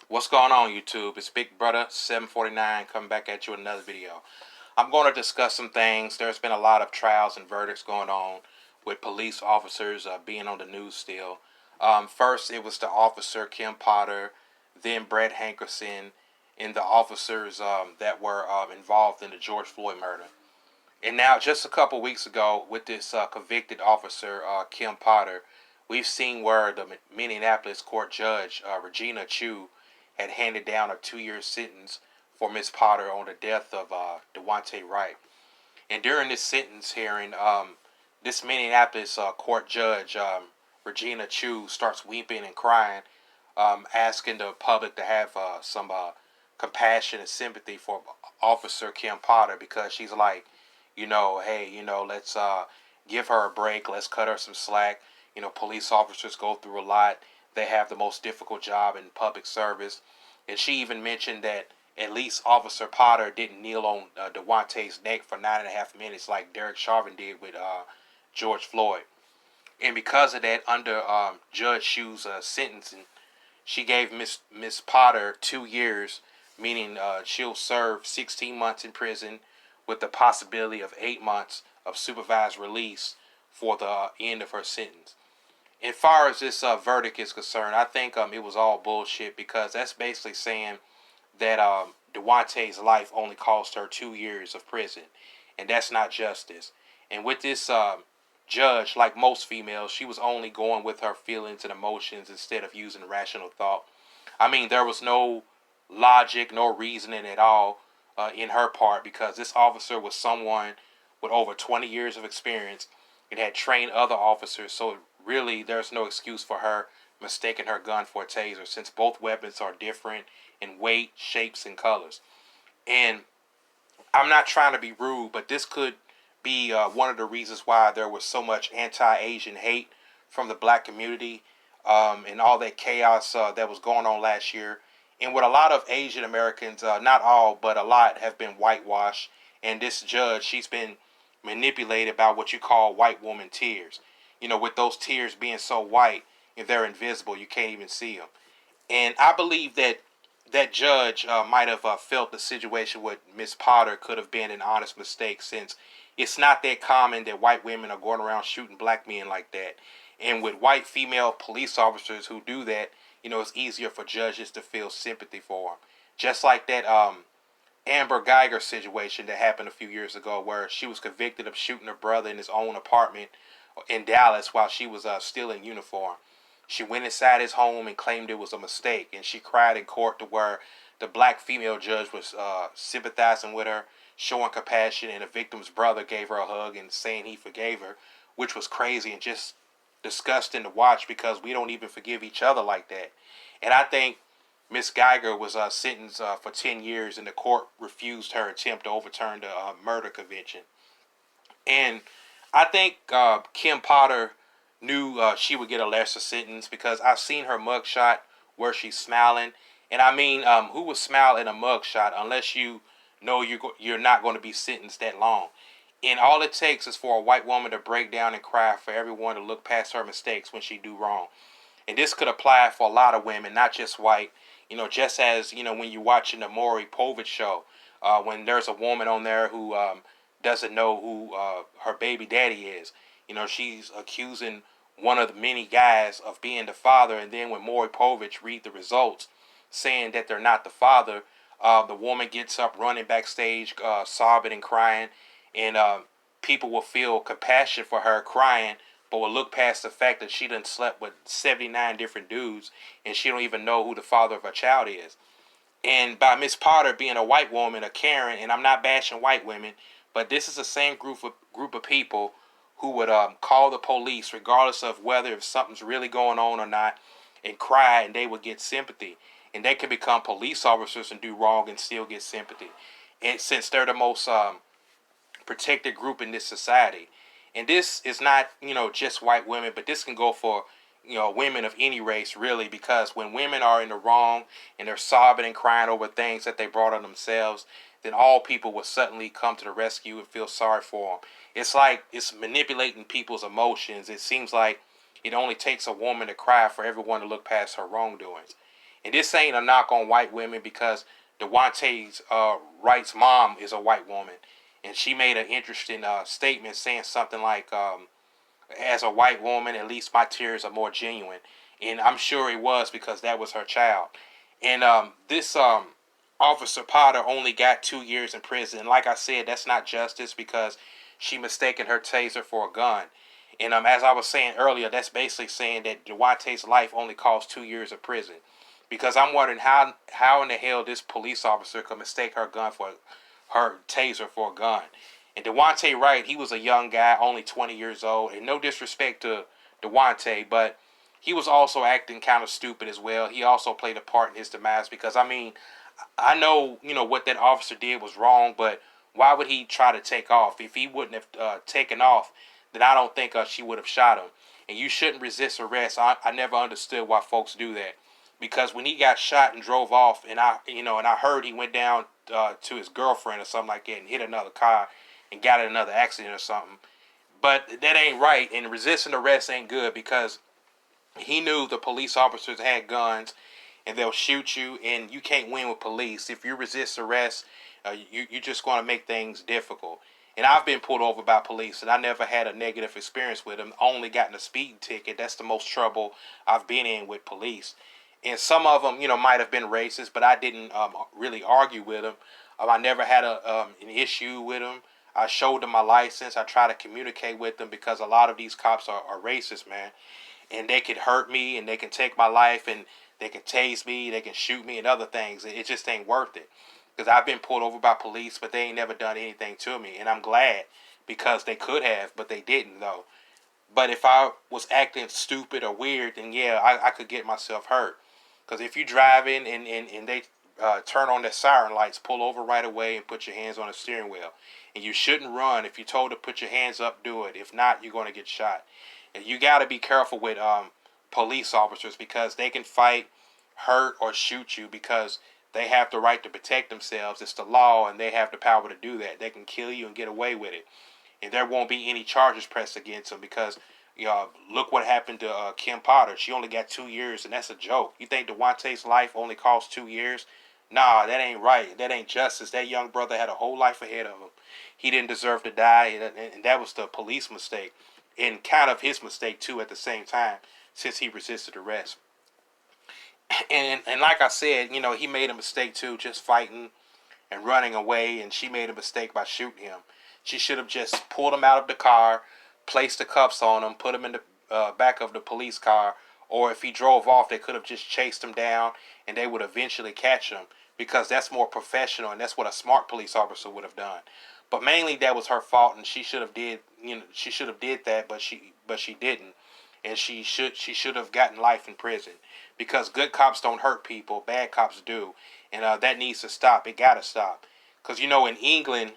What's going on, YouTube? It's Big Brother 749 coming back at you with another video. I'm going to discuss some things. There's been a lot of trials and verdicts going on with police officers being on the news still. First, it was the officer Kim Potter, then Brett Hankerson, and the officers that were involved in the George Floyd murder. And now, just a couple weeks ago, with this convicted officer, Kim Potter, we've seen where the Minneapolis court judge, Regina Chu, had handed down a 2 year sentence for Miss Potter on the death of Devontae Wright. And during this sentence hearing, this Minneapolis court judge, Regina Chu, starts weeping and crying, asking the public to have some compassion and sympathy for Officer Kim Potter because she's like, hey, let's give her a break. Let's cut her some slack. Police officers go through a lot. They have the most difficult job in public service. And she even mentioned that at least Officer Potter didn't kneel on Dewante's neck for 9.5 minutes like Derek Chauvin did with George Floyd. And because of that, under Judge Shu's sentencing, she gave Miss Potter 2 years, meaning she'll serve 16 months in prison with the possibility of 8 months of supervised release for the end of her sentence. As far as this verdict is concerned, I think it was all bullshit because that's basically saying that Dewante's life only cost her 2 years of prison, and that's not justice. And with this judge, like most females, she was only going with her feelings and emotions instead of using rational thought. I mean, there was no logic, no reasoning at all in her part because this officer was someone with over 20 years of experience and had trained other officers. So really, there's no excuse for her mistaking her gun for a taser since both weapons are different in weight, shapes, and colors. And I'm not trying to be rude, but this could be one of the reasons why there was so much anti-Asian hate from the black community and all that chaos that was going on last year. And with a lot of Asian Americans, not all, but a lot have been whitewashed. And this judge, she's been manipulated by what you call white woman tears. With those tears being so white and they're invisible, you can't even see them. And I believe that that judge might have felt the situation with Miss Potter could have been an honest mistake since it's not that common that white women are going around shooting black men like that. And with white female police officers who do that, it's easier for judges to feel sympathy for them. Just like that Amber Geiger situation that happened a few years ago where she was convicted of shooting her brother in his own apartment in Dallas while she was still in uniform. She went inside his home and claimed it was a mistake, and she cried in court to where the black female judge was sympathizing with her, showing compassion, and the victim's brother gave her a hug and saying he forgave her, which was crazy and just disgusting to watch because we don't even forgive each other like that. And I think Miss Geiger was sentenced for 10 years, and the court refused her attempt to overturn the murder conviction. And I think Kim Potter knew she would get a lesser sentence because I've seen her mugshot where she's smiling. And I mean, who would smile in a mugshot unless you know you're not going to be sentenced that long? And all it takes is for a white woman to break down and cry for everyone to look past her mistakes when she do wrong. And this could apply for a lot of women, not just white. Just as when you're watching the Maury Povich show, when there's a woman on there who doesn't know who her baby daddy is. She's accusing one of the many guys of being the father, and then when Maury Povich read the results, saying that they're not the father, the woman gets up running backstage, sobbing and crying, and people will feel compassion for her crying, but will look past the fact that she done slept with 79 different dudes, and she don't even know who the father of her child is. And by Miss Potter being a white woman, a Karen, and I'm not bashing white women, but this is the same group of people who would call the police regardless of whether if something's really going on or not, and cry, and they would get sympathy, and they can become police officers and do wrong and still get sympathy, and since they're the most protected group in this society. And this is not, just white women, but this can go for, women of any race, really, because when women are in the wrong and they're sobbing and crying over things that they brought on themselves, then all people will suddenly come to the rescue and feel sorry for them. It's like it's manipulating people's emotions. It seems like it only takes a woman to cry for everyone to look past her wrongdoings. And this ain't a knock on white women because Dewante's Wright's mom is a white woman, and she made an interesting statement saying something like, "As a white woman, at least my tears are more genuine," and I'm sure it was because that was her child. And this Officer Potter only got 2 years in prison. And like I said, that's not justice because she mistaken her taser for a gun. And as I was saying earlier, that's basically saying that Dewante's life only cost 2 years of prison. Because I'm wondering how in the hell this police officer could mistake her taser for a gun. And Dewante Wright, he was a young guy, only 20 years old. And no disrespect to Dewante, but he was also acting kind of stupid as well. He also played a part in his demise because, I mean, I know, what that officer did was wrong, but why would he try to take off? If he wouldn't have taken off, then I don't think she would have shot him. And you shouldn't resist arrest. I never understood why folks do that, because when he got shot and drove off, and I heard he went down to his girlfriend or something like that and hit another car and got in another accident or something. But that ain't right, and resisting arrest ain't good because he knew the police officers had guns and they'll shoot you, and you can't win with police. If you resist arrest, you're just going to make things difficult. And I've been pulled over by police, and I never had a negative experience with them. Only gotten a speeding ticket. That's the most trouble I've been in with police. And some of them, might have been racist, but I didn't really argue with them. I never had an issue with them. I showed them my license. I try to communicate with them because a lot of these cops are racist, man. And they can hurt me, and they can take my life, and they can tase me, they can shoot me, and other things. It just ain't worth it. Because I've been pulled over by police, but they ain't never done anything to me. And I'm glad, because they could have, but they didn't, though. But if I was acting stupid or weird, then yeah, I could get myself hurt. Because if you're driving and they turn on their siren lights, pull over right away and put your hands on the steering wheel. And you shouldn't run. If you're told to put your hands up, do it. If not, you're going to get shot. And you got to be careful with police officers because they can fight, hurt, or shoot you because they have the right to protect themselves. It's the law, and they have the power to do that. They can kill you and get away with it. And there won't be any charges pressed against them because, look what happened to Kim Potter. She only got 2 years, and that's a joke. You think Dewante's life only cost 2 years? Nah, that ain't right. That ain't justice. That young brother had a whole life ahead of him. He didn't deserve to die, and that was the police mistake. And kind of his mistake, too, at the same time, since he resisted arrest. And like I said, he made a mistake, too, just fighting and running away, and she made a mistake by shooting him. She should have just pulled him out of the car, placed the cuffs on him, put him in the back of the police car, or if he drove off, they could have just chased him down, and they would eventually catch him because that's more professional, and that's what a smart police officer would have done. But mainly that was her fault, and she should have did that, but she didn't, and she should have gotten life in prison because good cops don't hurt people, bad cops do, and that needs to stop. It gotta stop because in England,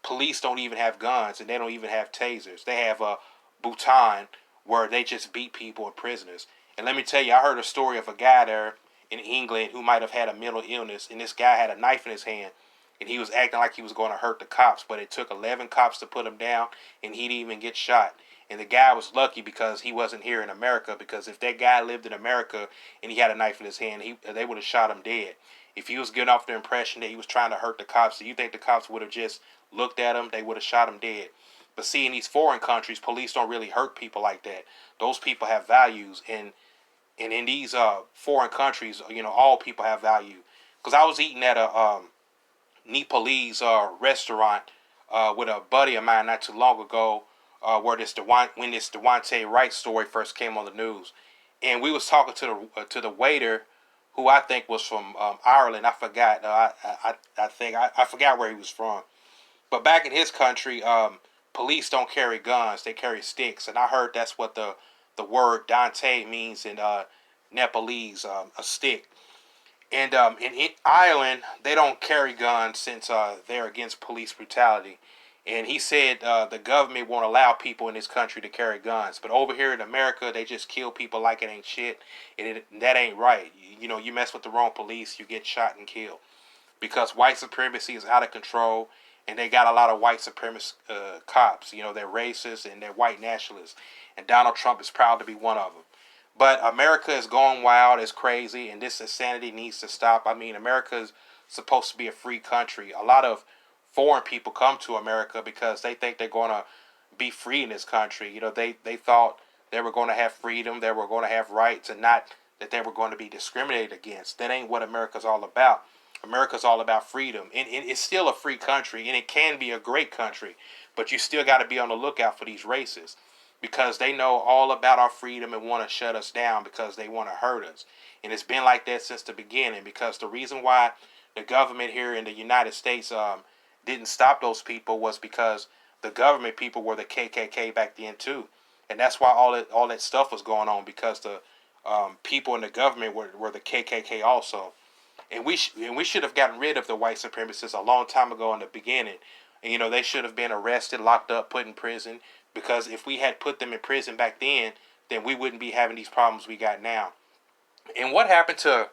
police don't even have guns and they don't even have tasers. They have a Bhutan where they just beat people and prisoners. And let me tell you, I heard a story of a guy there in England who might have had a mental illness, and this guy had a knife in his hand, and he was acting like he was going to hurt the cops, but it took 11 cops to put him down, and he didn't even get shot. And the guy was lucky because he wasn't here in America, because if that guy lived in America and he had a knife in his hand, they would have shot him dead. If he was getting off the impression that he was trying to hurt the cops, do you think the cops would have just looked at him? They would have shot him dead. But see, in these foreign countries, police don't really hurt people like that. Those people have values, and in these foreign countries, all people have value. Because I was eating at a Nepalese restaurant with a buddy of mine not too long ago, where when this Dewante Wright story first came on the news, and we was talking to the waiter, who I think was from Ireland. I forgot. I forgot where he was from. But back in his country, police don't carry guns; they carry sticks. And I heard that's what the word Dante means in Nepalese, a stick. And in Ireland, they don't carry guns since they're against police brutality. And he said the government won't allow people in this country to carry guns. But over here in America, they just kill people like it ain't shit. And that ain't right. You mess with the wrong police, you get shot and killed. Because white supremacy is out of control. And they got a lot of white supremacist cops. They're racist and they're white nationalists. And Donald Trump is proud to be one of them. But America is going wild, it's crazy, and this insanity needs to stop. I mean, America is supposed to be a free country. A lot of foreign people come to America because they think they're going to be free in this country. You know, they thought they were going to have freedom, they were going to have rights, and not that they were going to be discriminated against. That ain't what America's all about. America's all about freedom, and it's still a free country, and it can be a great country, but you still got to be on the lookout for these racists because they know all about our freedom and want to shut us down because they want to hurt us. And it's been like that since the beginning because the reason why the government here in the United States didn't stop those people was because the government people were the KKK back then too. And that's why all that stuff was going on because the people in the government were the KKK also. And we should have gotten rid of the white supremacists a long time ago in the beginning. And, you know, they should have been arrested, locked up, put in prison. Because if we had put them in prison back then we wouldn't be having these problems we got now. And what happened to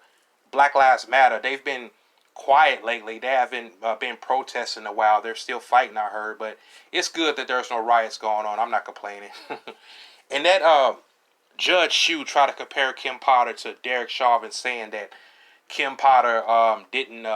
Black Lives Matter? They've been quiet lately. They haven't been protesting a while. They're still fighting, I heard. But it's good that there's no riots going on. I'm not complaining. And that Judge Shue tried to compare Kim Potter to Derek Chauvin, saying that Kim Potter didn't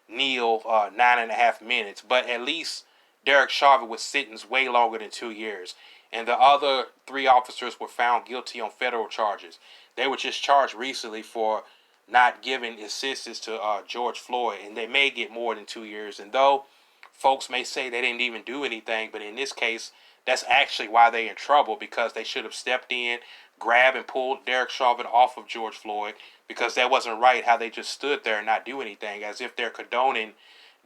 kneel 9.5 minutes, but at least Derek Chauvin was sentenced way longer than 2 years. And the other three officers were found guilty on federal charges. They were just charged recently for not giving assistance to George Floyd, and they may get more than 2 years. And though folks may say they didn't even do anything, but in this case, that's actually why they're in trouble because they should have stepped in, grabbed and pulled Derek Chauvin off of George Floyd because that wasn't right how they just stood there and not do anything as if they're condoning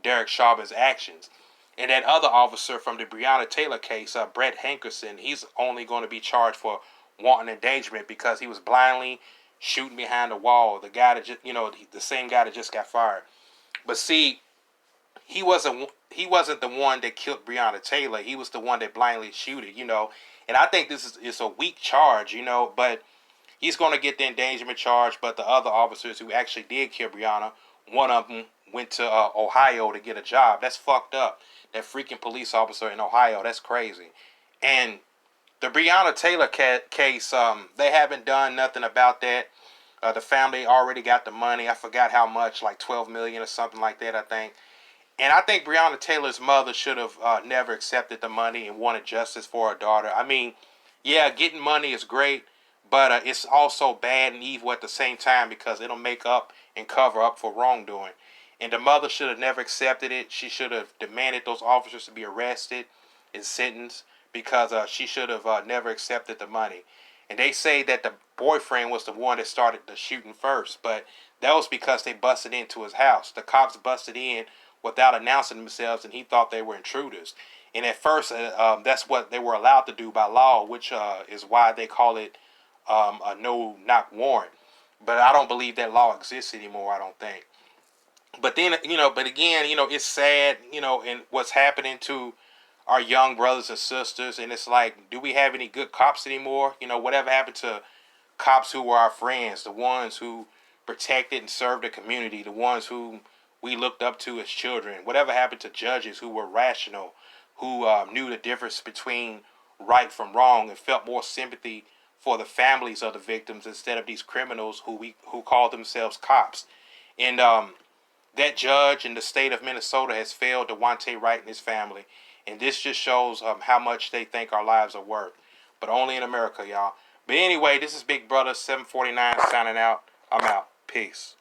Derek Chauvin's actions. And that other officer from the Breonna Taylor case, Brett Hankerson, he's only going to be charged for wanton endangerment because he was blindly shooting behind the wall. The guy that just, the same guy that just got fired. But see, he wasn't the one that killed Breonna Taylor. He was the one that blindly shooted. And I think this is a weak charge, but he's going to get the endangerment charge. But the other officers who actually did kill Breonna, one of them went to Ohio to get a job. That's fucked up. That freaking police officer in Ohio, that's crazy. And the Breonna Taylor case, they haven't done nothing about that. The family already got the money. I forgot how much, like $12 million or something like that, I think. And I think Breonna Taylor's mother should have never accepted the money and wanted justice for her daughter. I mean, yeah, getting money is great, but it's also bad and evil at the same time because it'll make up and cover up for wrongdoing. And the mother should have never accepted it. She should have demanded those officers to be arrested and sentenced because she should have never accepted the money. And they say that the boyfriend was the one that started the shooting first, but that was because they busted into his house. The cops busted in without announcing themselves, and he thought they were intruders. And at first, that's what they were allowed to do by law, which is why they call it a no-knock warrant. But I don't believe that law exists anymore, I don't think. But then, but again, it's sad, and what's happening to our young brothers and sisters. And it's like, do we have any good cops anymore? Whatever happened to cops who were our friends, the ones who protected and served the community, the ones who we looked up to as children? Whatever happened to judges who were rational, who knew the difference between right from wrong and felt more sympathy for the families of the victims instead of these criminals who call themselves cops? And that judge in the state of Minnesota has failed Devontae Wright and his family. And this just shows how much they think our lives are worth. But only in America, y'all. But anyway, this is Big Brother 749 signing out. I'm out. Peace.